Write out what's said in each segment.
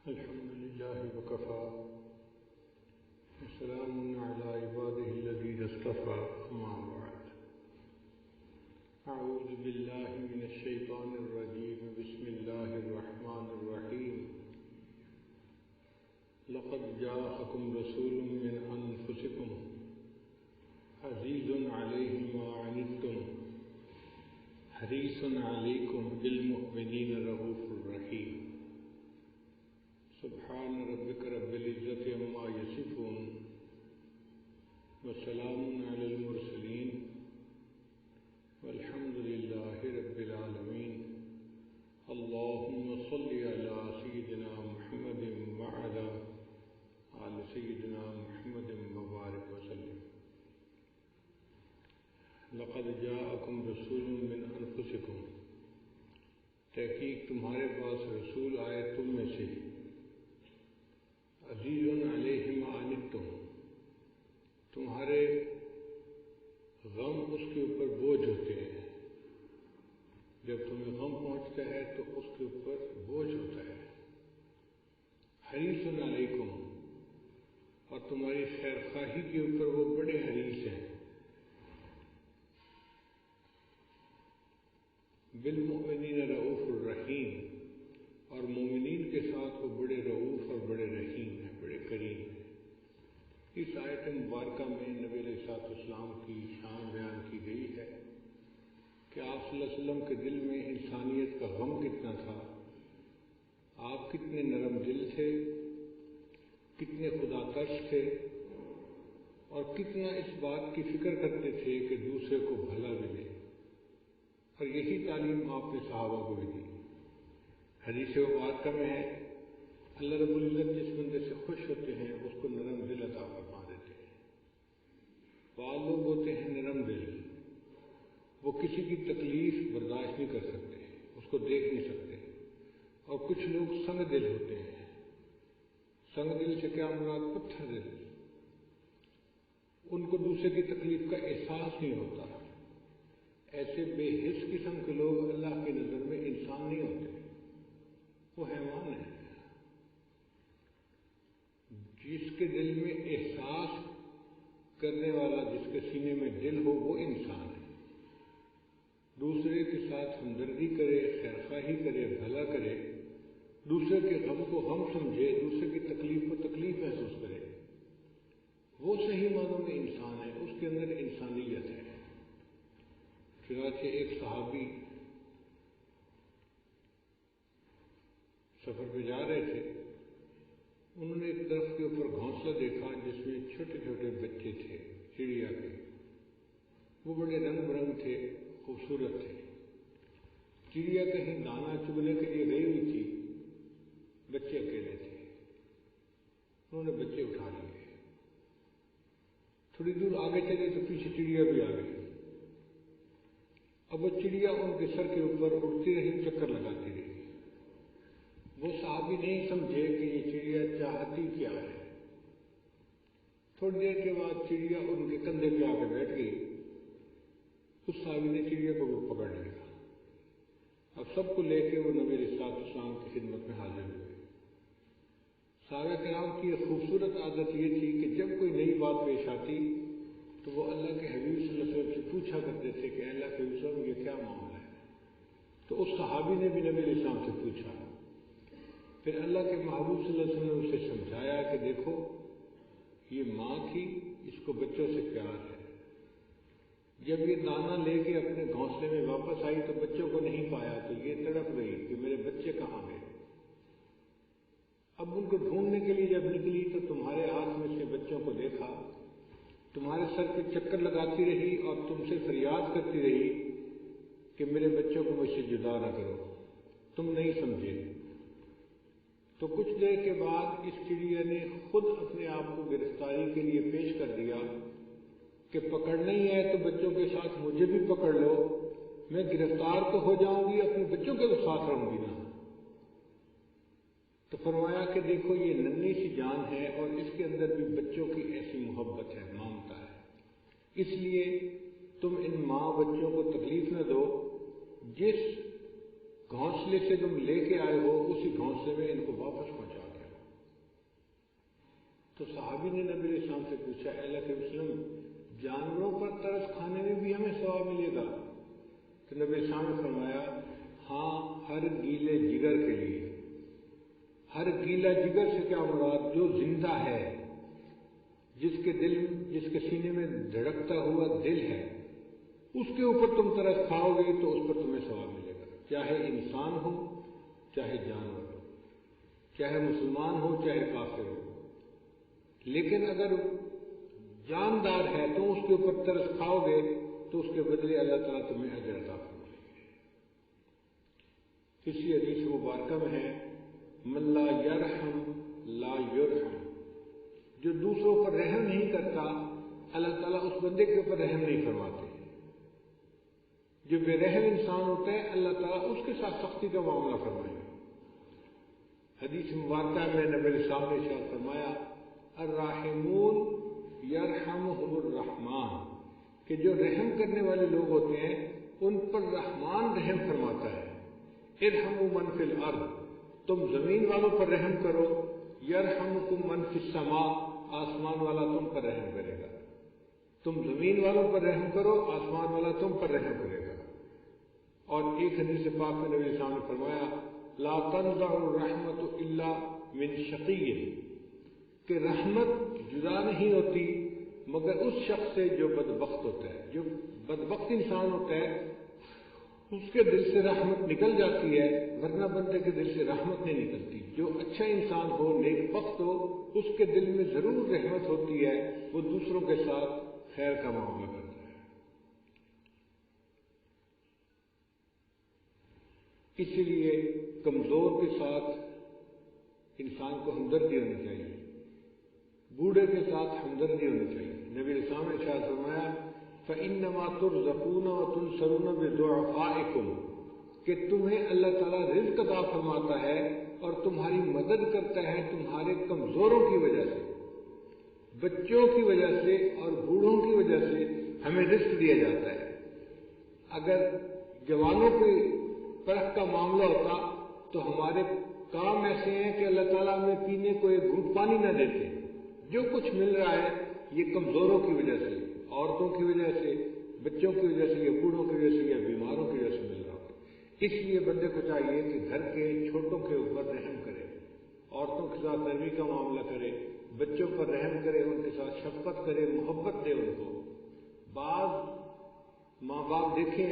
الحمد لله وكفى وسلام على عباده الذين اصطفى أما بعد أعوذ بالله من الشيطان الرجيم بسم الله الرحمن الرحيم لقد جاءكم رسول من أنفسكم عزيز عليه ما عنتم حريص عليكم بالمؤمنين رؤوف رحيم سبحان ربك رب العزة عما يصفون وسلام على المرسلين والحمد لله رب العالمين اللهم صل على سيدنا محمد وعلى آل سيدنا محمد وبارك وسلم لقد جاءكم رسول من انفسکم تحقیق تمہارے پاس رسول آئے تم میں سے عزیز علیہ ما عنتم تمہارے غم اس کے اوپر بوجھ ہوتے ہیں. جب تمہیں غم پہنچتا ہے تو اس کے اوپر بوجھ ہوتا ہے. حریص علیکم اور تمہاری خیر خواہی کے اوپر وہ بڑے حریص ہیں. بالمؤمنین رؤوف الرحیم اور مومنین کے ساتھ وہ بڑے رؤوف اور بڑے رحیم ہیں، بڑے کریم ہیں. اس آیت مبارکہ میں نبی علیہ السلام کی شان بیان کی گئی ہے کہ آپ صلی اللہ علیہ وسلم کے دل میں انسانیت کا غم کتنا تھا، آپ کتنے نرم دل تھے، کتنے خدا ترس تھے اور کتنا اس بات کی فکر کرتے تھے کہ دوسرے کو بھلا ملے. اور یہی تعلیم آپ نے صحابہ کو بھی دی. حدیث مبارکہ میں ہے اللہ رب العزت جس بندے سے خوش ہوتے ہیں اس کو نرم دل عطا فرما دیتے ہیں. بعض لوگ ہوتے ہیں نرم دل، وہ کسی کی تکلیف برداشت نہیں کر سکتے، اس کو دیکھ نہیں سکتے. اور کچھ لوگ سنگ دل ہوتے ہیں. سنگ دل سے کیا مراد؟ پتھر دل. ان کو دوسرے کی تکلیف کا احساس نہیں ہوتا. ایسے بے حس قسم کے لوگ اللہ کی نظر میں انسان نہیں ہوتے، وہ حیوان ہیں. جس کے دل میں احساس کرنے والا، جس کے سینے میں دل ہو، وہ انسان ہے. دوسرے کے ساتھ ہمدردی کرے، خیر خواہی کرے، بھلا کرے، دوسرے کے غم کو غم سمجھے، دوسرے کی تکلیف کو تکلیف محسوس کرے، وہ صحیح معنوں میں انسان ہے، اس کے اندر انسانیت ہے. چنانچہ ایک صحابی سفر پہ جا رہے تھے، انہوں نے ایک درخت کے اوپر گھونسلہ دیکھا جس میں چھوٹے چھوٹے بچے تھے چڑیا کے. وہ بڑے رنگ برنگ تھے، خوبصورت تھے. چڑیا کہیں دانا چگنے کے لیے گئی ہوئی تھی، بچے اکیلے تھے. انہوں نے بچے اٹھا لیے. تھوڑی دور آگے چلے تو پیچھے چڑیا بھی آ گئی. اب وہ چڑیا ان کے سر کے اوپر اڑتی رہی، چکر لگاتی رہی. وہ صحابی نہیں سمجھے کہ یہ چڑیا چاہتی کیا ہے. تھوڑی دیر کے بعد چڑیا ان کے کندھے پہ آ کے بیٹھ گئی. اس صحابی نے چڑیا کو بھی پکڑ لیا. اب سب کو لے کے وہ نبی علیہ السلام کی خدمت میں حاضر ہوئے. صحابہ کرام کی ایک خوبصورت عادت یہ تھی کہ جب کوئی نئی بات پیش آتی تو وہ اللہ کے حبیب صلی اللہ علیہ وسلم سے پوچھا کرتے تھے کہ اللہ کے حبیب صلی اللہ علیہ وسلم یہ کیا معاملہ ہے. تو اس صحابی نے بھی نبی علیہ السلام سے پوچھا. پھر اللہ کے محبوب صلی اللہ علیہ وسلم نے اسے سمجھایا کہ دیکھو یہ ماں تھی، اس کو بچوں سے پیار ہے. جب یہ دانا لے کے اپنے گھونسلے میں واپس آئی تو بچوں کو نہیں پایا تو یہ تڑپ گئی کہ میرے بچے کہاں گئے. اب ان کو ڈھونڈنے کے لیے جب نکلی تو تمہارے ہاتھ میں سے بچوں کو دیکھا، تمہارے سر پہ چکر لگاتی رہی اور تم سے فریاد کرتی رہی کہ میرے بچوں کو مجھ سے جدا نہ کرو. تم نہیں سمجھے. تو کچھ دیر کے بعد اس چڑیا نے خود اپنے آپ کو گرفتاری کے لیے پیش کر دیا کہ پکڑنا ہی ہے تو بچوں کے ساتھ مجھے بھی پکڑ لو، میں گرفتار تو ہو جاؤں گی، اپنے بچوں کے ساتھ رہوں گی نا. تو فرمایا کہ دیکھو یہ ننھی سی جان ہے اور اس کے اندر بھی بچوں کی ایسی محبت ہے، مامتا ہے. اس لیے تم ان ماں بچوں کو تکلیف نہ دو. جس گھونسلے سے تم لے کے آئے ہو اسی گھونسلے میں ان کو واپس پہنچا دیں. تو صحابی نے نبی علیہ السلام سے پوچھا، اے اللہ کے وسلم، جانوروں پر ترس کھانے میں بھی ہمیں ثواب ملے گا؟ تو نبی علیہ السلام نے فرمایا، ہاں، ہر گیلے جگر کے لیے۔ ہر گیلا جگر سے کیا مراد؟ جو زندہ ہے، جس کے سینے میں دھڑکتا ہوا دل ہے، اس کے اوپر تم ترس کھاؤ گے تو اس پر تمہیں ثواب ملے گا، چاہے انسان ہو چاہے جانور ہو، چاہے مسلمان ہو چاہے کافر ہو۔ لیکن اگر جاندار ہے تو اس کے اوپر ترس کھاؤ گے تو اس کے بدلے اللہ تعالیٰ تمہیں اجر عطا فرمائیں گے۔ اسی حدیث مبارکہ میں ہے، من لا یرحم لا یرحم، جو دوسروں پر رحم نہیں کرتا اللہ تعالیٰ اس بندے کے اوپر رحم نہیں فرماتے۔ جو بے رحم انسان ہوتا ہے اللہ تعالیٰ اس کے ساتھ سختی کا معاملہ فرمائے گا۔ حدیث مبارکہ میں نبی علیہ السلام نے ارشاد فرمایا، الراحمون یرحمہم الرحمن، کہ جو رحم کرنے والے لوگ ہوتے ہیں ان پر رحمان رحم فرماتا ہے۔ ارحموا من فی الارض، تم زمین والوں پر رحم کرو، یرحمکم من فی السماء، آسمان والا تم پر رحم کرے گا۔ تم زمین والوں پر رحم کرو، آسمان والا تم پر رحم کرے گا۔ اور ایک حدیث پاک میں نبی صاحب نے فرمایا، لا تنزع الرحمت الا من شقی، کہ رحمت جدا نہیں ہوتی مگر اس شخص سے جو بدبخت ہوتا ہے۔ جو بدبخت انسان ہوتا ہے اس کے دل سے رحمت نکل جاتی ہے، ورنہ بندے کے دل سے رحمت نہیں نکلتی۔ جو اچھا انسان ہو، نیک بخت ہو، اس کے دل میں ضرور رحمت ہوتی ہے، وہ دوسروں کے ساتھ خیر کا معاملہ کرتا ہے۔ اسی لیے کمزور کے ساتھ انسان کو ہمدردی ہونی چاہیے، بوڑھے کے ساتھ ہمدردی ہونی چاہیے۔ نبی علیہ السلام نے ارشاد فرمایا، فَإِنَّمَا تُرْزَقُونَ وَتُنْصَرُونَ بِضُعَفَائِكُمْ، کہ تمہیں اللہ تعالیٰ رزق عطا فرماتا ہے اور تمہاری مدد کرتا ہے تمہارے کمزوروں کی وجہ سے، بچوں کی وجہ سے اور بوڑھوں کی وجہ سے ہمیں رزق دیا جاتا ہے۔ اگر جوانوں کی پرکھ کا معاملہ ہوتا تو ہمارے کام ایسے ہیں کہ اللہ تعالیٰ ہمیں پینے کو ایک گھونٹ پانی نہ دیتے۔ جو کچھ مل رہا ہے یہ کمزوروں کی وجہ سے، عورتوں کی وجہ سے، بچوں کی وجہ سے، یا بوڑھوں کی وجہ سے، یا بیماروں کی وجہ سے مل رہا ہو۔ اس لیے بندے کو چاہیے کہ گھر کے چھوٹوں کے اوپر رحم کرے، عورتوں کے ساتھ نرمی کا معاملہ کرے، بچوں پر رحم کرے، ان کے ساتھ شفقت کرے، محبت دے ان کو۔ بعض ماں باپ دیکھیں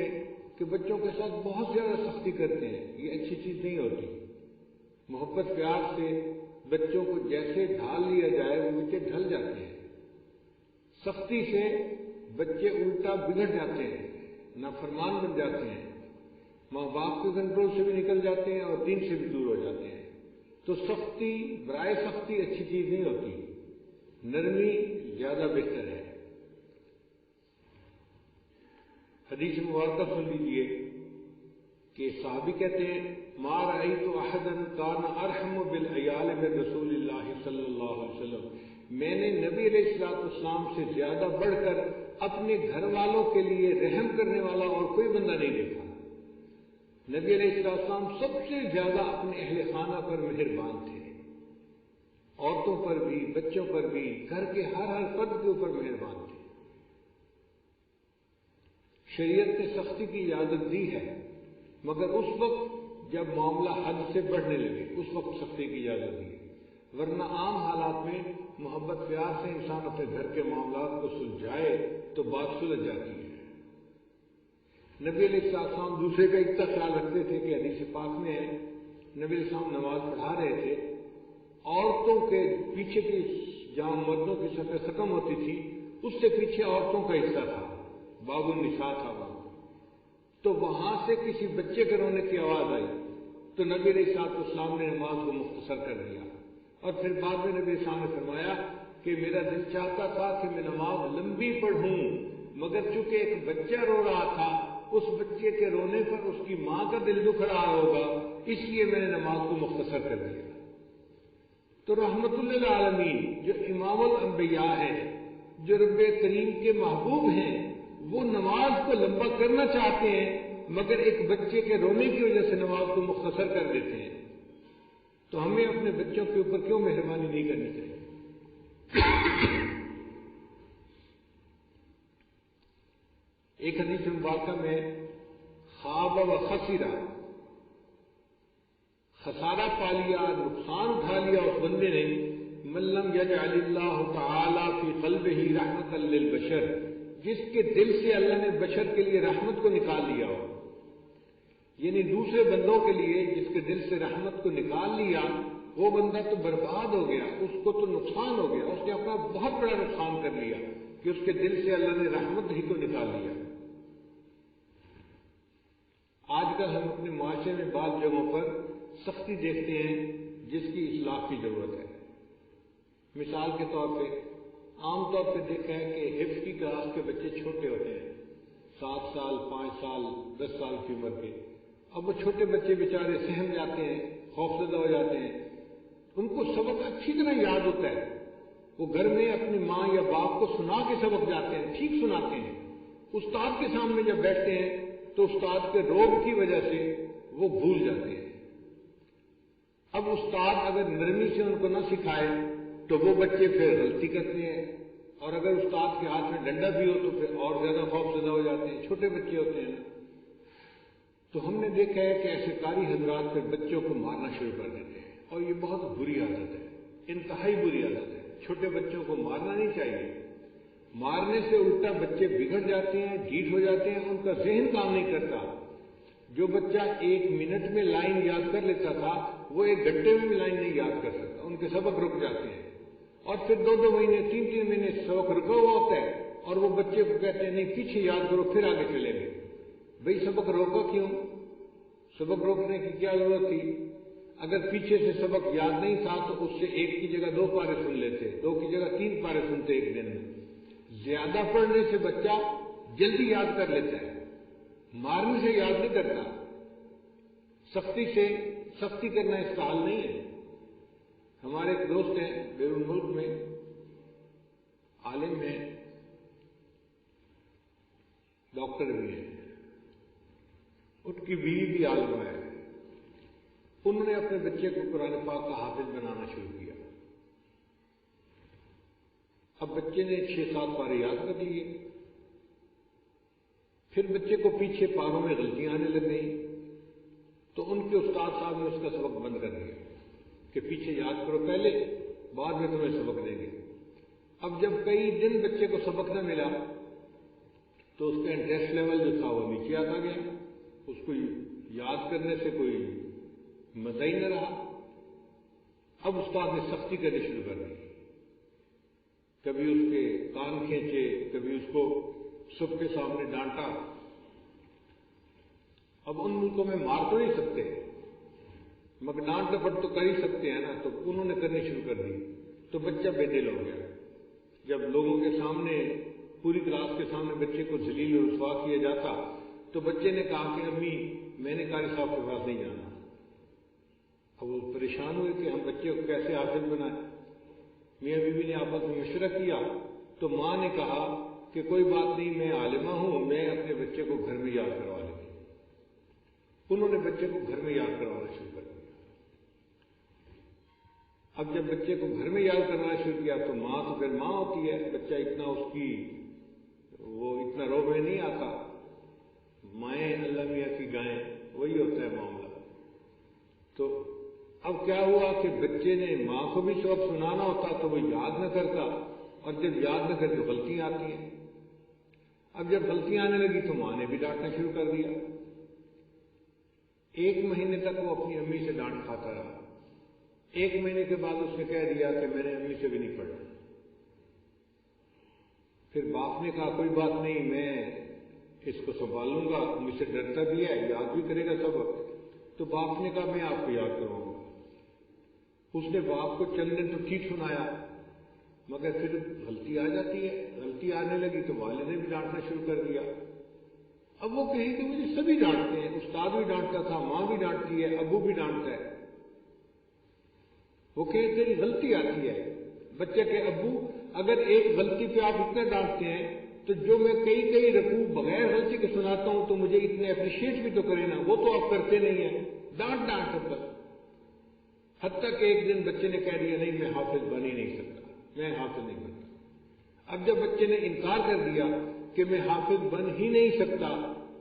کہ بچوں کے ساتھ بہت زیادہ سختی کرتے ہیں، یہ اچھی چیز نہیں ہوتی۔ محبت پیار سے بچوں کو جیسے ڈھال لیا جائے وہ بچے ڈھل جاتے ہیں، سختی سے بچے الٹا بگڑ جاتے ہیں، نافرمان بن جاتے ہیں، ماں باپ کے کنٹرول سے بھی نکل جاتے ہیں اور دین سے بھی دور ہو جاتے ہیں۔ تو سختی برائے سختی اچھی چیز نہیں ہوتی، نرمی زیادہ بہتر ہے۔ حدیث مبارکہ سن لیجیے کہ صحابی کہتے ہیں، ما رأیت احدا کان ارحم بالعیال من رسول اللہ صلی اللہ علیہ وسلم، میں نے نبی علیہ السلام سے زیادہ بڑھ کر اپنے گھر والوں کے لیے رحم کرنے والا اور کوئی بندہ نہیں دیکھا۔ نبی علیہ السلام سب سے زیادہ اپنے اہل خانہ پر مہربان تھے، عورتوں پر بھی، بچوں پر بھی، گھر کے ہر فرد کے اوپر مہربان تھے۔ شریعت نے سختی کی اجازت دی ہے، مگر اس وقت جب معاملہ حد سے بڑھنے لگے اس وقت سختی کی اجازت دی ہے، ورنہ عام حالات میں محبت پیار سے انسان اپنے گھر کے معاملات کو سلجھائے تو بات سلجھ جاتی ہے۔ نبی علیہ السلام دوسرے کا اتنا خیال رکھتے تھے کہ حدیث پاک میں ہے، نبی علیہ السلام نماز پڑھا رہے تھے، عورتوں کے پیچھے کی جہاں مردوں کی صفیں ختم ہوتی تھی اس سے پیچھے عورتوں کا حصہ تھا، باب النساء تھا وہاں، تو وہاں سے کسی بچے کے رونے کی آواز آئی تو نبی علیہ السلام نے نماز کو مختصر کر دیا، اور پھر بعد میں نبی علیہ السلام نے فرمایا کہ میرا دل چاہتا تھا کہ میں نماز لمبی پڑھوں، مگر چونکہ ایک بچہ رو رہا تھا، اس بچے کے رونے پر اس کی ماں کا دل دکھ رہا ہوگا، اس لیے میں نے نماز کو مختصر کر دیا۔ تو رحمت للعالمین جو امام الانبیاء ہیں، جو رب کریم کے محبوب ہیں، وہ نماز کو لمبا کرنا چاہتے ہیں مگر ایک بچے کے رونے کی وجہ سے نماز کو مختصر کر دیتے ہیں۔ تو ہمیں اپنے بچوں کے اوپر کیوں مہربانی نہیں کرنی چاہیے؟ ایک حدیث مبارکہ میں خواب و خسرہ، خسارہ پا لیا، نقصان اٹھا لیا اس بندے نے، من لم یجعل اللہ تعالی فی قلبہ رحمۃ للبشر، جس کے دل سے اللہ نے بشر کے لیے رحمت کو نکال لیا ہو، یعنی دوسرے بندوں کے لیے جس کے دل سے رحمت کو نکال لیا، وہ بندہ تو برباد ہو گیا، اس کو تو نقصان ہو گیا، اس نے اپنا بہت بڑا نقصان کر لیا کہ اس کے دل سے اللہ نے رحمت ہی کو نکال لیا۔ آج کل ہم اپنے معاشرے میں بعض جگہوں پر سختی دیکھتے ہیں جس کی اصلاح کی ضرورت ہے۔ مثال کے طور پہ عام طور پہ دیکھا ہے کہ حفظ کی کلاس کے بچے چھوٹے ہوتے ہیں، 7 سال 5 سال 10 سال کی عمر کے، اب وہ چھوٹے بچے بیچارے سہم جاتے ہیں، خوفزدہ ہو جاتے ہیں، ان کو سبق اچھی طرح یاد ہوتا ہے، وہ گھر میں اپنی ماں یا باپ کو سنا کے سبق جاتے ہیں، ٹھیک سناتے ہیں، استاد کے سامنے جب بیٹھتے ہیں تو استاد کے روب کی وجہ سے وہ بھول جاتے ہیں۔ اب استاد اگر نرمی سے ان کو نہ سکھائے تو وہ بچے پھر غلطی کرتے ہیں، اور اگر استاد کے ہاتھ میں ڈنڈا بھی ہو تو پھر اور زیادہ خوفزدہ ہو جاتے ہیں، چھوٹے بچے ہوتے ہیں نا۔ تو ہم نے دیکھا ہے کہ ایسے قاری حضرات پھر بچوں کو مارنا شروع کر دیتے ہیں، اور یہ بہت بری عادت ہے، انتہائی بری عادت ہے۔ چھوٹے بچوں کو مارنا نہیں چاہیے، مارنے سے الٹا بچے بگڑ جاتے ہیں، ڈھیٹ ہو جاتے ہیں، ان کا ذہن کام نہیں کرتا۔ جو بچہ 1 منٹ میں لائن یاد کر لیتا تھا وہ 1 گھنٹے میں بھی لائن نہیں یاد کر سکتا، ان کے سبق رک جاتے ہیں، اور پھر 2 مہینے 3 مہینے سبق رکا ہوا ہوتا ہے، اور وہ بچے کو کہتے ہیں نہیں پیچھے یاد کرو پھر آگے چلیں گے۔ بھئی سبق روکا کیوں؟ سبق روکنے کی کیا ضرورت تھی؟ اگر پیچھے سے سبق یاد نہیں تھا تو اس سے 1 کی جگہ 2 پارے سن لیتے، 2 کی جگہ 3 پارے سنتے ایک دن میں۔ زیادہ پڑھنے سے بچہ جلدی یاد کر لیتا ہے، مارنے سے یاد نہیں کرتا۔ سختی کرنا اس کا حل نہیں ہے۔ ہمارے ایک دوست ہیں بیرون ملک میں، عالم ہیں، ڈاکٹر بھی ہیں، ان کی بیوی بھی عالمہ ہے، انہوں نے اپنے بچے کو قرآن پاک کا حافظ بنانا شروع کیا۔ اب بچے نے 6-7 پارے یاد کر لیے، پھر بچے کو پیچھے پاروں میں غلطیاں آنے لگ گئیں، تو ان کے استاد صاحب نے اس کا سبق بند کر دیا کہ پیچھے یاد کرو پہلے، بعد میں تمہیں سبق دیں گے۔ اب جب کئی دن بچے کو سبق نہ ملا تو اس کا انٹرسٹ لیول جو تھا وہ نیچے آتا گیا، اس کو یاد کرنے سے کوئی مزہ ہی نہ رہا۔ اب استاد نے سختی کرنی شروع کر دی، کبھی اس کے کان کھینچے، کبھی اس کو سب کے سامنے ڈانٹا۔ اب ان ملکوں میں مار تو نہیں سکتے مگر ڈانٹ ڈپٹ تو کر ہی سکتے ہیں نا، تو انہوں نے کرنی شروع کر دی، تو بچہ بے دل ہو گیا۔ جب لوگوں کے سامنے، پوری کلاس کے سامنے بچے کو ذلیل و رسوا کیا جاتا تو بچے نے کہا کہ امی میں نے قاری صاحب کے پاس نہیں جانا۔ اب وہ پریشان ہوئے کہ ہم بچے کو کیسے حافظ بنائیں۔ میاں بیوی نے آپس میں مشورہ کیا تو ماں نے کہا کہ کوئی بات نہیں، میں عالمہ ہوں، میں اپنے بچے کو گھر میں یاد کروا لوں گی۔ انہوں نے بچے کو گھر میں یاد کروانا شروع کر دیا۔ اب جب بچے کو گھر میں یاد کروانا شروع کیا تو ماں تو پھر ماں ہوتی ہے، بچہ اتنا اس کی وہ اتنا روب میں نہیں آتا، مائیں اللہ میاں کی گائیں، وہی ہوتا ہے معاملہ۔ تو اب کیا ہوا کہ بچے نے ماں کو بھی سبق سنانا ہوتا تو وہ یاد نہ کرتا، اور جب یاد نہ کرے تو غلطیاں آتی ہیں۔ اب جب غلطیاں آنے لگی تو ماں نے بھی ڈانٹنا شروع کر دیا۔ 1 مہینے تک وہ اپنی امی سے ڈانٹ کھاتا رہا۔ 1 مہینے کے بعد اس نے کہہ دیا کہ میں نے امی سے بھی نہیں پڑھنا۔ پھر باپ نے کہا کوئی بات نہیں، میں اس کو سنبھال لوں گا، مجھ سے ڈرتا بھی ہے، یاد بھی کرے گا سبق۔ تو باپ نے کہا میں آپ کو یاد کراؤں گا۔ اس نے باپ کو چند دن تو ٹھیک سنایا، مگر پھر غلطی آ جاتی ہے، غلطی آنے لگی تو والد نے بھی ڈانٹنا شروع کر دیا۔ اب وہ کہیں کہ مجھے سبھی ڈانٹتے ہیں، استاد بھی ڈانٹتا تھا، ماں بھی ڈانٹتی ہے، ابو بھی ڈانٹتا ہے۔ وہ کہیں تیری غلطی آتی ہے۔ بچے کے ابو اگر ایک غلطی پہ آپ اتنا ڈانٹتے ہیں تو جو میں کئی رکوع بغیر غلطی کے سناتا ہوں تو مجھے اتنے اپریشیٹ بھی تو کرے نا، وہ تو آپ کرتے نہیں ہیں، ڈانٹ بس۔ حتیٰ کہ ایک دن بچے نے کہہ دیا نہیں میں حافظ بن ہی نہیں سکتا، میں حافظ نہیں بنتا. اب جب بچے نے انکار کر دیا کہ میں حافظ بن ہی نہیں سکتا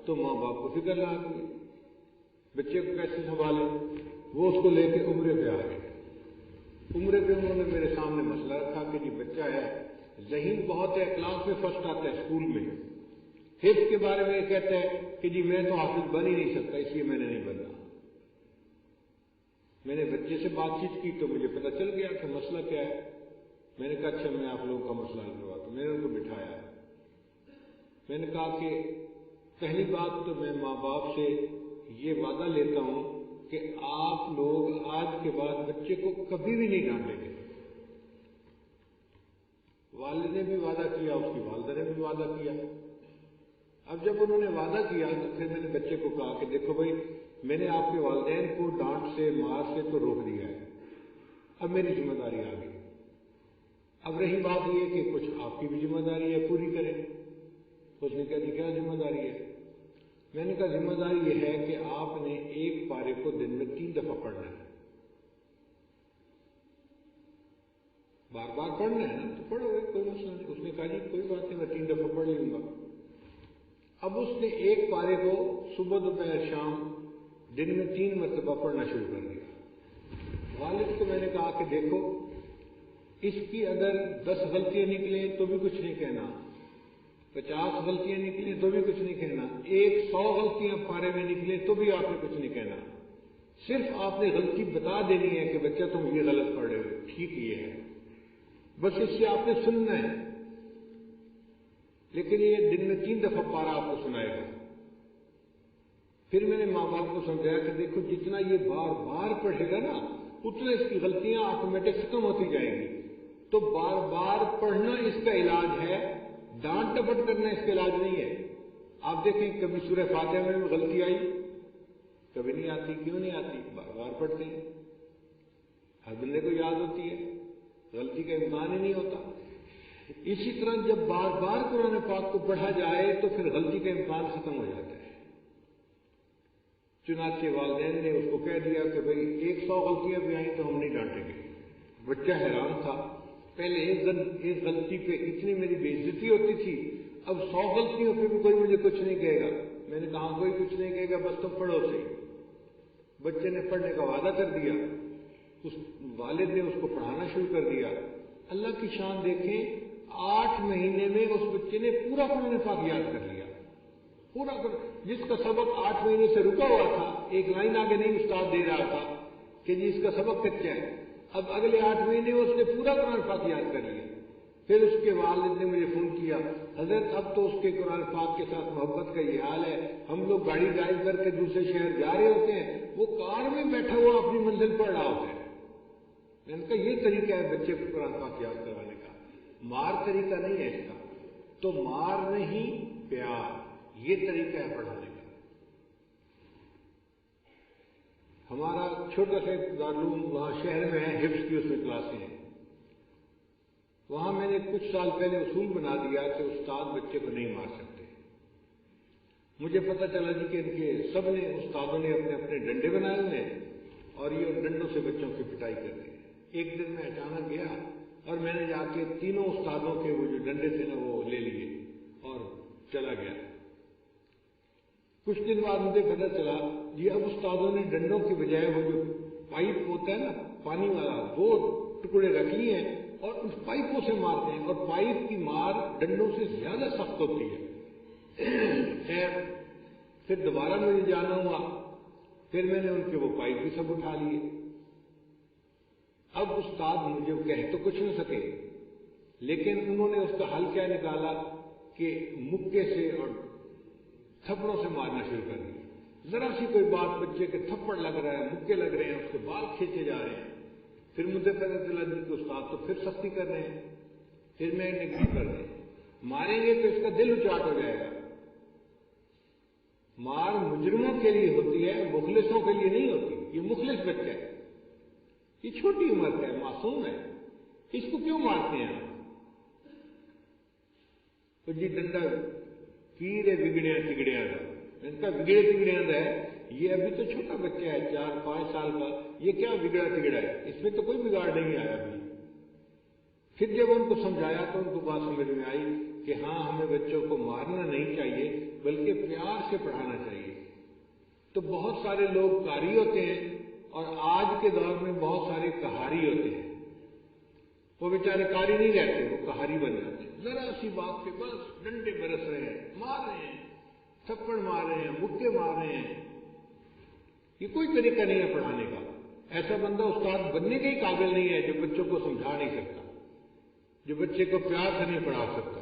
تو ماں باپ کو فکر لاحق ہوئی بچے کو کیسے سنبھالیں. وہ اس کو لے کے عمرے پہ آ گئے. عمرے پہ انہوں نے میرے سامنے مسئلہ رکھا کہ جی بچہ ہے ذہین بہت ہے, کلاس میں فرسٹ آتا ہے, اسکول میں حفظ کے بارے میں یہ کہتا ہے کہ جی میں تو حافظ بن ہی نہیں سکتا, اس لیے میں نے نہیں بننا. میں نے بچے سے بات چیت کی تو مجھے پتہ چل گیا کہ مسئلہ کیا ہے. میں نے کہا اچھا میں آپ لوگوں کا مسئلہ حل کرواتا ہوں. میں نے ان کو بٹھایا. میں نے کہا کہ پہلی بات تو میں ماں باپ سے یہ وعدہ لیتا ہوں کہ آپ لوگ آج کے بعد بچے کو کبھی بھی نہیں ڈانٹیں گے. والد نے بھی وعدہ کیا, اس کی والدہ نے بھی وعدہ کیا. اب جب انہوں نے وعدہ کیا تو پھر میں نے بچے کو کہا کہ دیکھو بھائی میں نے آپ کے والدین کو ڈانٹ سے مار سے تو روک دیا ہے, اب میری ذمہ داری آ گئی. اب رہی بات یہ کہ کچھ آپ کی بھی ذمہ داری ہے, پوری کریں. اس نے کہا جی کیا ذمہ داری ہے؟ میں نے کہا ذمہ داری یہ ہے کہ آپ نے ایک پارے کو دن میں 3 دفعہ پڑھنا ہے. بار بار پڑھنا ہے نا تو پڑھو, کوئی مسئلہ نہیں. اس نے کہا جی کوئی بات نہیں, میں 3 دفعہ پڑھ لوں گا. اب اس نے ایک پارے کو صبح دوپہر شام دن میں 3 مرتبہ پڑھنا شروع کر دیا. والد کو میں نے کہا کہ دیکھو اس کی اگر 10 غلطیاں نکلیں تو بھی کچھ نہیں کہنا, 50 غلطیاں نکلیں تو بھی کچھ نہیں کہنا, 100 غلطیاں پارے میں نکلیں تو بھی آپ نے کچھ نہیں کہنا. صرف آپ نے غلطی بتا دینی ہے کہ بچہ تم یہ غلط پڑھ رہے ہو, ٹھیک یہ ہے, بس اس سے آپ نے سننا ہے. لیکن یہ دن میں 3 دفعہ پارا آپ کو سنائے گا. پھر میں نے ماں باپ کو سمجھایا کہ دیکھو جتنا یہ بار بار پڑھے گا نا اتنا اس کی غلطیاں آٹومیٹک ختم ہوتی جائیں گی. تو بار بار پڑھنا اس کا علاج ہے, ڈانٹ ڈپٹ کرنا اس کا علاج نہیں ہے. آپ دیکھیں کبھی سورہ فاتحہ میں بھی غلطی آئی, کبھی نہیں آتی. کیوں نہیں آتی؟ بار بار پڑھتے ہیں. ہر بندے کو یاد ہوتی ہے, غلطی کا امکان ہی نہیں ہوتا. اسی طرح جب بار بار قرآن پاک کو پڑھا جائے تو پھر غلطی کا امکان ختم ہو جاتا ہے. چنانچہ والدین نے اس کو کہہ دیا کہ بھئی 100 غلطیاں بھی آئیں تو ہم نہیں ڈانٹیں گے. بچہ حیران تھا, پہلے ایک غلطی پہ اتنی میری بے عزتی ہوتی تھی, اب 100 غلطیوں پہ بھی کوئی مجھے کچھ نہیں کہے گا. میں نے کہا کوئی کچھ نہیں کہے گا, بس تم پڑھو صحیح. بچے نے پڑھنے کا وعدہ کر دیا, اس والد نے اس کو پڑھانا شروع کر دیا. اللہ کی شان دیکھیں, 8 مہینے میں اس بچے نے پورا قرآن پاک یاد کر لیا. پورا جس کا سبق 8 مہینے سے رکا ہوا تھا, ایک لائن آگے نہیں استاد دے رہا تھا کہ جی اس کا سبق کچا ہے, اب اگلے 8 مہینے میں اس نے پورا قرآن پاک یاد کر لیا. پھر اس کے والد نے مجھے فون کیا, حضرت اب تو اس کے قرآن پاک کے ساتھ محبت کا یہ حال ہے, ہم لوگ گاڑی ڈرائیو کر کے دوسرے شہر جا رہے ہوتے ہیں, وہ کار میں بیٹھا ہوا اپنی منزل پڑھ رہا ہوتا ہے. میں نے کہا یہ طریقہ ہے بچے کو قرآن پاک یاد کروانے کا, مار طریقہ نہیں ہے اس کا. تو مار نہیں پیار, یہ طریقہ ہے پڑھانے کا. ہمارا چھوٹا سا دارالعلوم وہاں شہر میں ہے, حفظ کی اس میں کلاسیں ہیں. وہاں میں نے کچھ سال پہلے اصول بنا دیا کہ استاد بچے کو نہیں مار سکتے. مجھے پتہ چلا جی کہ ان کے سب نے استادوں نے اپنے اپنے ڈنڈے بنائے ہوئے ہیں اور یہ ڈنڈوں سے بچوں کی پٹائی کرتے ہیں. ایک دن میں اچانک گیا اور میں نے جا کے تینوں استادوں کے وہ جو ڈنڈے تھے نا وہ لے لیے اور چلا گیا. کچھ دن بعد مجھے پتہ چلا جی اب استادوں نے ڈنڈوں کی بجائے وہ جو پائپ ہوتا ہے نا پانی والا, وہ ٹکڑے رکھ لیے ہیں اور اس پائپوں سے مارتے ہیں, اور پائپ کی مار ڈنڈوں سے زیادہ سخت ہوتی ہے. خیر پھر دوبارہ مجھے جانا ہوا, پھر میں نے ان کے وہ پائپ بھی سب اٹھا لیے. اب استاد مجھے کہہ تو کچھ نہ سکے, لیکن انہوں نے اس کا حل کیا نکالا کہ مکے سے اور تھپڑوں سے مارنا شروع کر دیا. ذرا سی کوئی بات بچے کے تھپڑ لگ رہا ہے, مکے لگ رہے ہیں, اس کے بال کھینچے جا رہے ہیں. پھر مجھے پتہ چلا جی کہ استاد تو پھر سختی کر رہے ہیں. پھر میں نے کیا کر رہے ہیں, ماریں گے تو اس کا دل اچاٹ ہو جائے گا. مار مجرموں کے لیے ہوتی ہے, مخلصوں کے لیے نہیں ہوتی. یہ مخلص بچہ ہے, یہ چھوٹی عمر کا ہے, معصوم ہے, اس کو کیوں مارتے ہیں آپ؟ تو جی ڈنڈا پیرے بگڑیا تگڑیا تھا. میں نے کہا بگڑے تگڑیا ہے, یہ ابھی تو چھوٹا بچہ ہے 4-5 سال کا, یہ کیا بگڑا تگڑا ہے, اس میں تو کوئی بگاڑ نہیں آیا ابھی. پھر جب ان کو سمجھایا تو ان کو بات سمجھ میں آئی کہ ہاں ہمیں بچوں کو مارنا نہیں چاہیے بلکہ پیار سے پڑھانا چاہیے. تو بہت سارے لوگ قاری ہوتے ہیں اور آج کے دور میں بہت سارے قہاری ہوتے ہیں. وہ بیچارے قاری نہیں رہتے، وہ قہاری بن جاتے ہیں. ذرا سی بات پہ بس ڈنڈے برس رہے ہیں، مار رہے ہیں، تھپڑ مار رہے ہیں، مکے مار رہے ہیں. یہ کوئی طریقہ نہیں ہے پڑھانے کا. ایسا بندہ استاد بننے کے ہی قابل نہیں ہے جو بچوں کو سمجھا نہیں سکتا، جو بچے کو پیار سے نہیں پڑھا سکتا.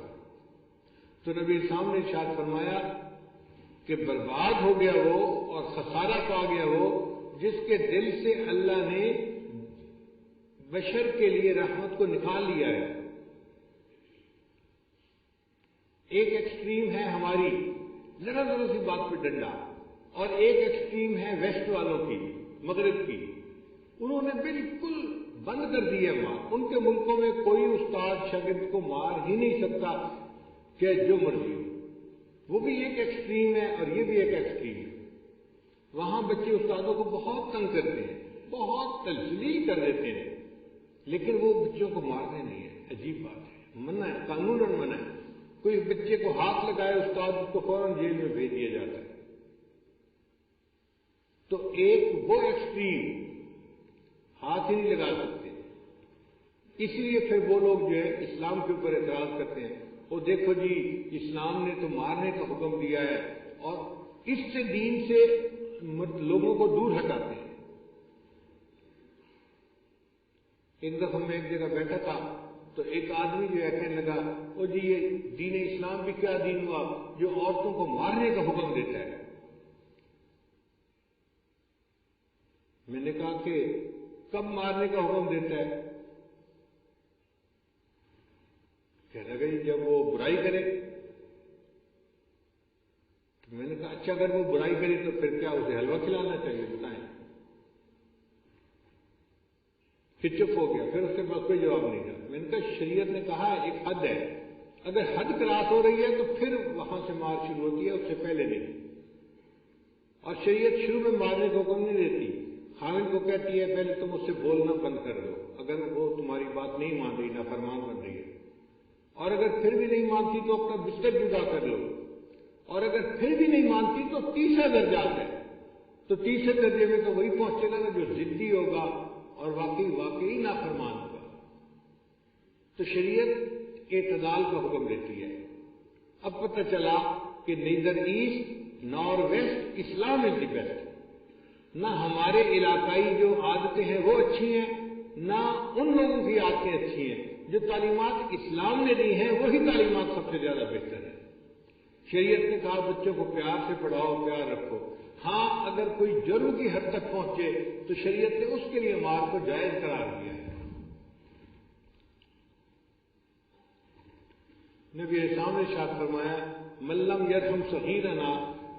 تو نبی اسلام نے ارشاد فرمایا کہ برباد ہو گیا وہ اور خسارہ پا گیا وہ جس کے دل سے اللہ نے بشر کے لیے رحمت کو نکال لیا ہے. ایک ایکسٹریم ہے ہماری ذرا ذرا سی بات پہ ڈنڈا، اور ایک ایکسٹریم ہے ویسٹ والوں کی، مغرب کی. انہوں نے بالکل بند کر دی ہے مار. ان کے ملکوں میں کوئی استاد شاگرد کو مار ہی نہیں سکتا کہ جو مرضی ہو. وہ بھی ایک ایکسٹریم ہے اور یہ بھی ایک ایکسٹریم ہے. وہاں بچے استادوں کو بہت تنگ کرتے ہیں، بہت تذلیل کر دیتے ہیں، لیکن وہ بچوں کو مارنے نہیں ہے. عجیب بات ہے، منع ہے، قانوناً منع ہے. کوئی بچے کو ہاتھ لگائے استاد اس کو فوراً جیل میں بھیج دیا جاتا ہے. تو ایک وہ ایکسٹریم ہاتھ ہی نہیں لگا سکتے. اس لیے پھر وہ لوگ جو ہے اسلام کے اوپر اعتراض کرتے ہیں، وہ دیکھو جی اسلام نے تو مارنے کا حکم دیا ہے، اور اس سے دین سے لوگوں کو دور ہٹاتے ہیں. ایک دفعہ میں ایک جگہ بیٹھا تھا تو ایک آدمی جو ہے کہنے لگا، او جی یہ دین اسلام بھی کیا دین ہوا جو عورتوں کو مارنے کا حکم دیتا ہے. میں نے کہا کہ کب مارنے کا حکم دیتا ہے؟ کہنے لگا جی جب وہ برائی کرے. تو میں نے کہا اچھا اگر وہ برائی کرے تو پھر کیا اسے حلوہ کھلانا چاہیے؟ بتائیں. پھر چپ ہو گیا. پھر اس کے بعد کوئی جواب نہیں تھا. میں نے کہا شریعت نے کہا ہے ایک حد ہے، اگر حد کراس ہو رہی ہے تو پھر وہاں سے مار شروع ہوتی ہے، اس سے پہلے نہیں. اور شریعت شروع میں مارنے کو حکم نہیں دیتی. خاوند کو کہتی ہے پہلے تم اس سے بولنا بند کر دو اگر وہ تمہاری بات نہیں مان رہی، نافرمان بن رہی ہے. اور اگر پھر بھی نہیں مانتی تو اپنا بستر جدا کر لو. اور اگر پھر بھی نہیں مانتی تو تیسرا درجہ آتا ہے. تو تیسرے درجے میں تو وہی پہنچے گا نا جو ضدی ہوگا اور واقعی نافرمان ہوگا. تو شریعت اعتدال کا حکم دیتی ہے. اب پتہ چلا کہ neither east nor west Islam is the best. نہ ہمارے علاقائی جو عادتیں ہیں وہ اچھی ہیں، نہ ان لوگوں کی عادتیں اچھی ہیں. جو تعلیمات اسلام نے دی ہیں وہی تعلیمات سب سے زیادہ بہتر ہیں. شریعت نے کہا بچوں کو پیار سے پڑھاؤ، پیار رکھو. ہاں اگر کوئی جرم کی حد تک پہنچے تو شریعت نے اس کے لیے مار کو جائز قرار دیا ہے. نبی اسلام نے ارشاد فرمایا من لم یرحم صغیرنا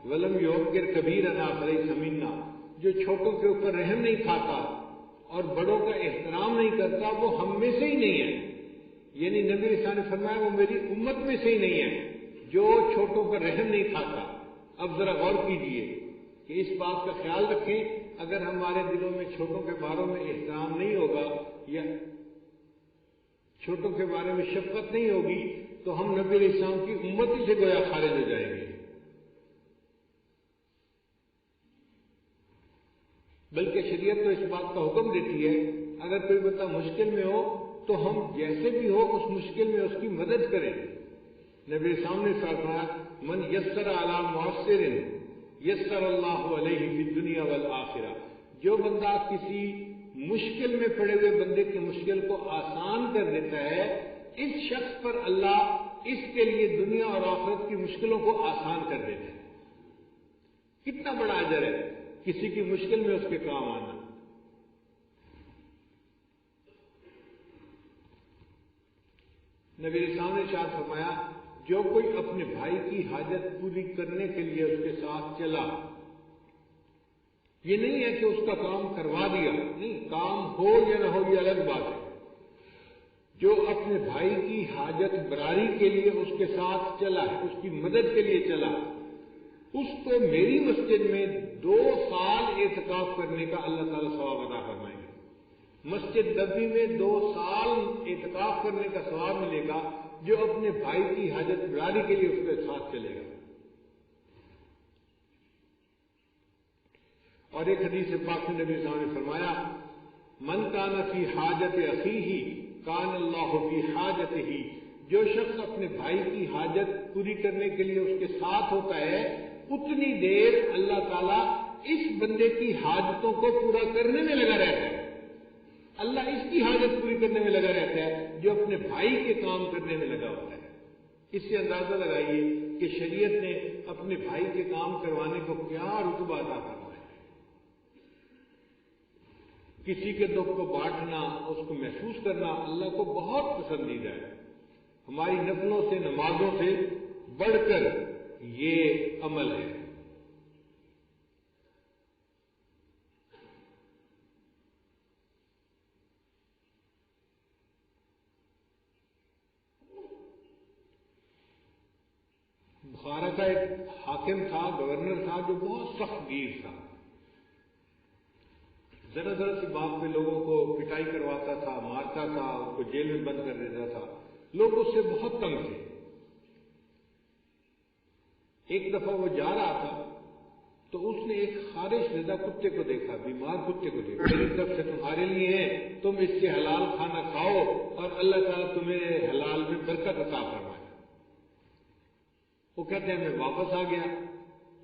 ولم یوقر کبیرنا فلیس منا. جو چھوٹوں کے اوپر رحم نہیں کھاتا اور بڑوں کا احترام نہیں کرتا وہ ہم میں سے ہی نہیں ہے. یعنی نبی اسلام نے فرمایا وہ میری امت میں سے ہی نہیں ہے جو چھوٹوں پر رحم نہیں کھاتا. اب ذرا غور کیجئے کہ اس بات کا خیال رکھیں اگر ہمارے دلوں میں چھوٹوں کے باروں میں احترام نہیں ہوگا یا چھوٹوں کے بارے میں شفقت نہیں ہوگی تو ہم نبی علیہ السلام کی امتی سے گویا خارج ہو جائیں گے. بلکہ شریعت تو اس بات کا حکم دیتی ہے اگر کوئی بندہ مشکل میں ہو تو ہم جیسے بھی ہو اس مشکل میں اس کی مدد کریں. نبی سامنے فرمایا من یسر علی معسر یسر اللہ علیہ فی الدنیا والآخرہ. جو بندہ کسی مشکل میں پڑے ہوئے بندے کی مشکل کو آسان کر دیتا ہے اس شخص پر اللہ اس کے لیے دنیا اور آخرت کی مشکلوں کو آسان کر دیتا ہے. کتنا بڑا اجر ہے کسی کی مشکل میں اس کے کام آنا. نبی اسلام نے ارشاد فرمایا جو کوئی اپنے بھائی کی حاجت پوری کرنے کے لیے اس کے ساتھ چلا، یہ نہیں ہے کہ اس کا کام کروا دیا، نہیں، کام ہو یا نہ ہو یہ الگ بات ہے. جو اپنے بھائی کی حاجت براری کے لیے اس کے ساتھ چلا ہے، اس کی مدد کے لیے چلا، اس کو میری مسجد میں 2 سال اعتکاف کرنے کا اللہ تعالیٰ ثواب عطا فرمائیں گے. مسجد نبوی میں 2 سال اعتکاف کرنے کا ثواب ملے گا جو اپنے بھائی کی حاجت براری کے لیے اس کے ساتھ چلے گا. اور ایک حدیث پاک میں نبی صلی اللہ علیہ وسلم نے فرمایا من کان فی حاجت اخیہ کان اللہ فی حاجتہ. جو شخص اپنے بھائی کی حاجت پوری کرنے کے لیے اس کے ساتھ ہوتا ہے اتنی دیر اللہ تعالیٰ اس بندے کی حاجتوں کو پورا کرنے میں لگا رہتا ہے. اللہ اس کی حاجت پوری کرنے میں لگا رہتا ہے جو اپنے بھائی کے کام کرنے میں لگا ہوتا ہے. اس سے اندازہ لگائیے کہ شریعت نے اپنے بھائی کے کام کروانے کو کیا رتبہ عطا فرمایا ہے. کسی کے دکھ کو بانٹنا، اس کو محسوس کرنا اللہ کو بہت پسندیدہ ہے. ہماری نفلوں سے، نمازوں سے بڑھ کر یہ عمل ہے. بخارا کا ایک حاکم تھا، گورنر تھا، جو بہت سخت گیر تھا. ذرا ذرا سی بات پہ لوگوں کو پٹائی کرواتا تھا، مارتا تھا، ان کو جیل میں بند کر دیتا تھا. لوگ اس سے بہت تنگ تھے. ایک دفعہ وہ جا رہا تھا تو اس نے ایک خارش زدہ کتے کو دیکھا، بیمار کتے کو دیکھا. میری طرف سے تمہارے لیے ہے، تم اس سے حلال کھانا کھاؤ اور اللہ تعالیٰ تمہیں حلال میں برکت عطا فرمائے. وہ کہتے ہیں میں واپس آ گیا،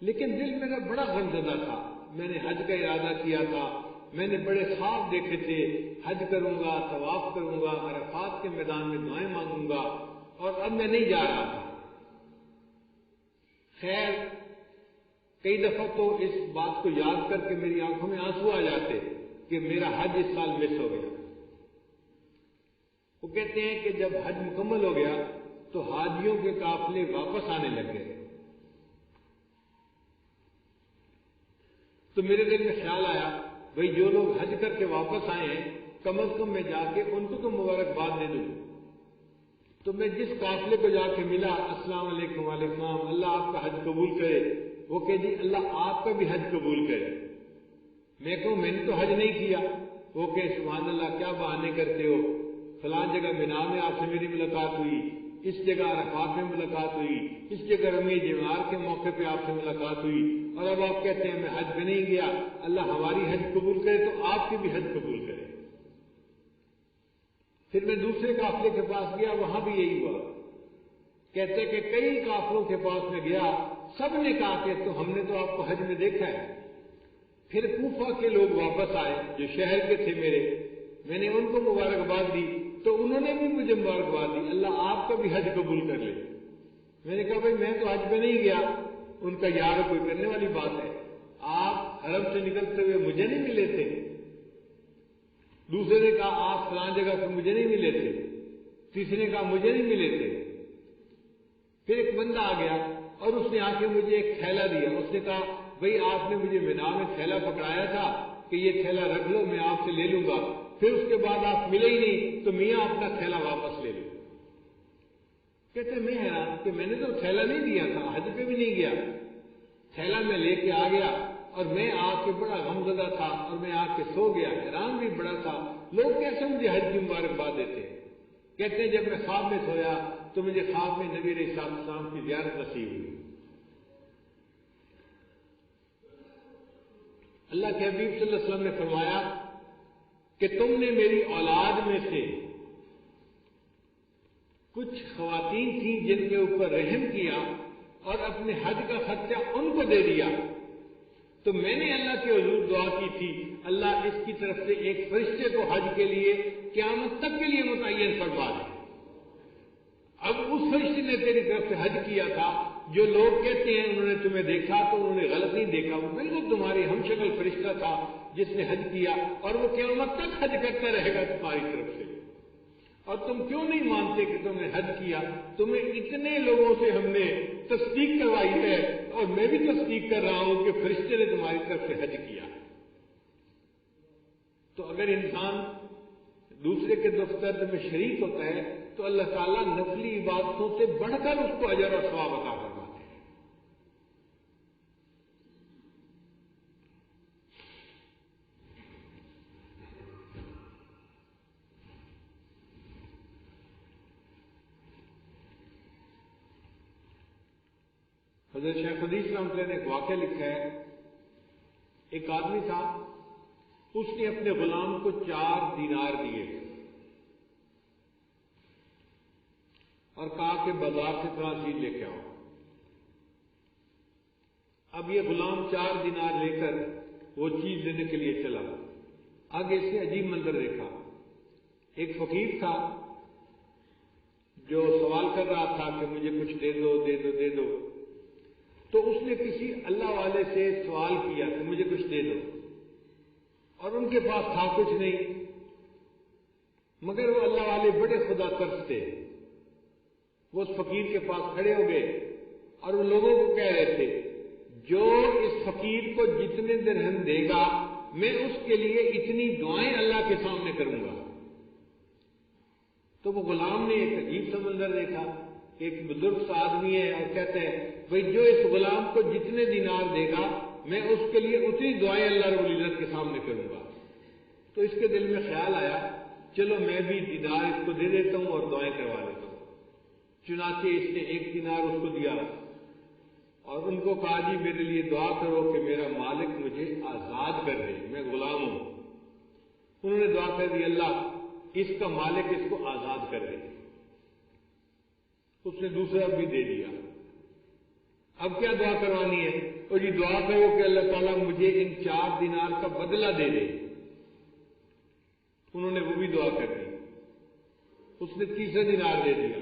لیکن دل میرا بڑا غمزدہ تھا. میں نے حج کا ارادہ کیا تھا، میں نے بڑے خواب دیکھے تھے، حج کروں گا، طواف کروں گا، عرفات کے میدان میں دعائیں مانگوں گا، اور اب میں نہیں جا رہا تھا. خیر کئی دفعہ تو اس بات کو یاد کر کے میری آنکھوں میں آنسو آ جاتے کہ میرا حج اس سال مس ہو گیا. وہ کہتے ہیں کہ جب حج مکمل ہو گیا تو حاجیوں کے قافلے واپس آنے لگ گئے. تو میرے دل میں خیال آیا بھئی جو لوگ حج کر کے واپس آئے ہیں کم از کم میں جا کے ان کو تو مبارکباد دے دوں. تو میں جس قافلے کو جا کے ملا، السلام علیکم، وعلیکم السلام، اللہ آپ کا حج قبول کرے. وہ کہ جی اللہ آپ کا بھی حج قبول کرے. میں کہوں میں نے تو حج نہیں کیا. وہ کہ سبحان اللہ کیا بہانے کرتے ہو، فلاں جگہ مینا میں آپ سے میری ملاقات ہوئی، اس جگہ عرفات میں ملاقات ہوئی، اس جگہ رمی جمعار کے موقع پہ آپ سے ملاقات ہوئی، اور اب آپ کہتے ہیں میں حج پہ نہیں گیا. اللہ ہماری حج قبول کرے تو آپ کی بھی حج قبول کرے. پھر میں دوسرے قافلے کے پاس گیا، وہاں بھی یہی ہوا. کہتے کہ کئی قافلوں کے پاس میں گیا، سب نے کہا کہ تو ہم نے تو آپ کو حج میں دیکھا ہے. پھر کوفہ کے لوگ واپس آئے جو شہر کے تھے میرے، میں نے ان کو مبارکباد دی تو انہوں نے بھی مجھے مبارکباد دی، اللہ آپ کا بھی حج قبول کر لے. میں نے کہا بھائی میں تو حج پہ نہیں گیا. ان کا یار کوئی کرنے والی بات ہے، آپ حرم سے نکلتے ہوئے مجھے نہیں ملے تھے. دوسرے نے کہا آپ فلاں جگہ پہ مجھے نہیں ملے تھے. تیسرے نے کہا مجھے نہیں ملے تھے. پھر ایک بندہ آ گیا اور اس نے آ کے مجھے ایک تھیلا دیا. اس نے کہا بھئی آپ نے مجھے مینا میں تھیلا پکڑایا تھا کہ یہ تھیلا رکھ لو، میں آپ سے لے لوں گا. پھر اس کے بعد آپ ملے ہی نہیں تو میاں اپنا تھیلا واپس لے لو. کہتے میں حیران کہ میں نے تو تھیلا نہیں دیا تھا، حج پہ بھی نہیں گیا. تھیلا میں لے کے آ گیا اور میں آ کے بڑا غمزدہ تھا اور میں آ کے سو گیا. حیران بھی بڑا تھا لوگ کیسے مجھے حج کی مبارکباد دیتے ہیں. کہتے ہیں جب میں خواب میں سویا تو مجھے خواب میں نبی علیہ السلام کی زیارت نصیب ہوئی. اللہ کے حبیب صلی اللہ علیہ وسلم نے فرمایا کہ تم نے میری اولاد میں سے کچھ خواتین تھیں جن کے اوپر رحم کیا اور اپنے حج کا خرچہ ان کو دے دیا. تو میں نے اللہ کے حضور دعا کی تھی اللہ اس کی طرف سے ایک فرشتے کو حج کے لیے قیامت تک کے لیے متعین فرما دے. اب اس فرشتے نے تیری طرف سے حج کیا تھا. جو لوگ کہتے ہیں انہوں نے تمہیں دیکھا تو انہوں نے غلط نہیں دیکھا، وہ بالکل تمہاری ہم شکل فرشتہ تھا جس نے حج کیا اور وہ قیامت تک حج کرتا رہے گا تمہاری طرف سے. اور تم کیوں نہیں مانتے کہ تم نے حج کیا؟ تمہیں اتنے لوگوں سے ہم نے تصدیق کروائی ہے اور میں بھی تصدیق کر رہا ہوں کہ فرشتے نے تمہاری طرف سے حج کیا. تو اگر انسان دوسرے کے دکھ درد میں شریک ہوتا ہے تو اللہ تعالیٰ نفلی عبادتوں سے بڑھ کر اس کو اجر اور ثواب عطا فرماتے ہیں. حضرت شیخ حدیث رحمۃ اللہ نے ایک واقعہ لکھا ہے، ایک آدمی تھا، اس نے اپنے غلام کو 4 دینار دیے اور کہا کہ بازار سے فلاں چیز لے کے آؤ۔ اب یہ غلام 4 دینار لے کر وہ چیز لینے کے لیے چلا۔ آگے اس نے عجیب منظر دیکھا، ایک فقیر تھا جو سوال کر رہا تھا کہ مجھے کچھ دے دو دے دو دے دو، تو اس نے کسی اللہ والے سے سوال کیا کہ مجھے کچھ دے دو، اور ان کے پاس تھا کچھ نہیں، مگر وہ اللہ والے بڑے خدا ترس تھے۔ وہ اس فقیر کے پاس کھڑے ہو گئے اور وہ لوگوں کو کہہ رہے تھے، جو اس فقیر کو جتنے درہم دے گا میں اس کے لیے اتنی دعائیں اللہ کے سامنے کروں گا۔ تو وہ غلام نے ایک عجیب سا منظر دیکھا، ایک بزرگ سا آدمی ہے اور کہتے ہیں بھئی جو اس غلام کو جتنے دینار دے گا میں اس کے لیے اتنی دعائیں اللہ رب العزت کے سامنے کروں گا۔ تو اس کے دل میں خیال آیا، چلو میں بھی دینار اس کو دے دیتا ہوں اور دعائیں کروا لیتا ہوں۔ چنانچہ اس نے 1 دینار اس کو دیا اور ان کو کہا جی میرے لیے دعا کرو کہ میرا مالک مجھے آزاد کر دے، میں غلام ہوں۔ انہوں نے دعا کر دی، اللہ اس کا مالک اس کو آزاد کر دے۔ اس نے دوسرا بھی دے دیا۔ اب کیا دعا کروانی ہے؟ اور جی دعا کرو کہ اللہ تعالیٰ مجھے ان 4 دینار کا بدلہ دے دے۔ انہوں نے وہ بھی دعا کر دی۔ اس نے تیسرا دینار دے دیا۔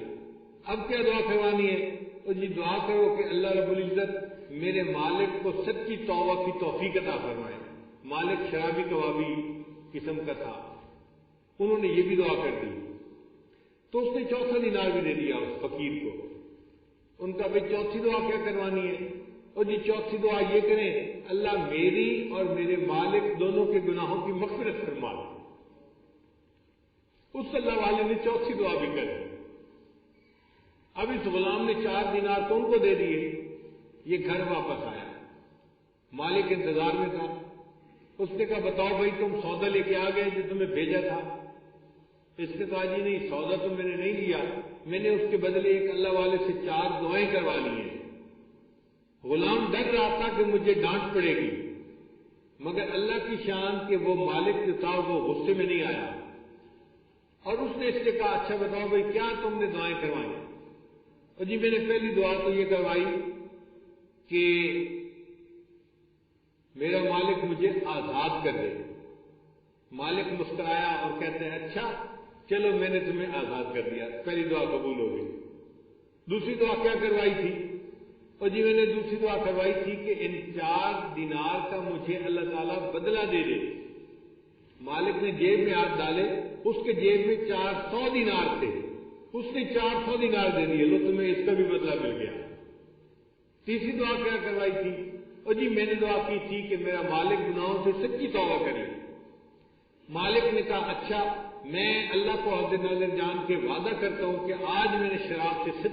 اب کیا دعا کروانی ہے؟ اور جی دعا کرو کہ اللہ رب العزت میرے مالک کو سچی توبہ کی توفیق عطا فرمائے۔ مالک شرابی کبابی قسم کا تھا۔ انہوں نے یہ بھی دعا کر دی۔ تو اس نے چوتھا دینار بھی دے دیا اس فقیر کو۔ ان کا بھائی چوتھی دعا کیا کروانی ہے؟ اور جی چوتھی دعا یہ کریں، اللہ میری اور میرے مالک دونوں کے گناہوں کی مغفرت فرما دے۔ اس اللہ والے نے چوتھی دعا بھی کر دی۔ اب اس غلام نے 4 دینار تو ان کو دے دیے، یہ گھر واپس آیا، مالک انتظار میں تھا۔ اس نے کہا بتاؤ بھائی تم سودا لے کے آ گئے جو تمہیں بھیجا تھا؟ اس نے کہا جی نہیں، سودا تو میں نے نہیں لیا، میں نے اس کے بدلے ایک اللہ والے سے 4 دعائیں کروا لی ہیں۔ غلام ڈر رہا تھا کہ مجھے ڈانٹ پڑے گی، مگر اللہ کی شان کہ وہ مالک جو تھا وہ غصے میں نہیں آیا، اور اس نے اس سے کہا اچھا بتاؤ بھائی کیا تم نے دعائیں کروائی؟ اور جی میں نے پہلی دعا تو یہ کروائی کہ میرا مالک مجھے آزاد کر دے۔ مالک مسکرایا اور کہتے ہیں اچھا چلو میں نے تمہیں آزاد کر دیا، پہلی دعا قبول ہو گئی۔ دوسری دعا کیا کروائی تھی؟ اور جی میں نے دوسری دعا کروائی تھی کہ ان 4 دینار کا مجھے اللہ تعالیٰ بدلہ دے دے۔ مالک نے جیب میں ہاتھ ڈالے، اس کے جیب میں 400 دینار تھے، اس نے 400 دینار دے دیے، لو تمہیں اس کا بھی بدلہ مل گیا۔ تیسری دعا کیا کروائی تھی؟ اور جی میں نے دعا کی تھی کہ میرا مالک گناہوں سے سچی توبہ کرے۔ مالک نے کہا اچھا میں اللہ کو حاضر ناظر جان کے وعدہ کرتا ہوں کہ آج میں نے شراب سے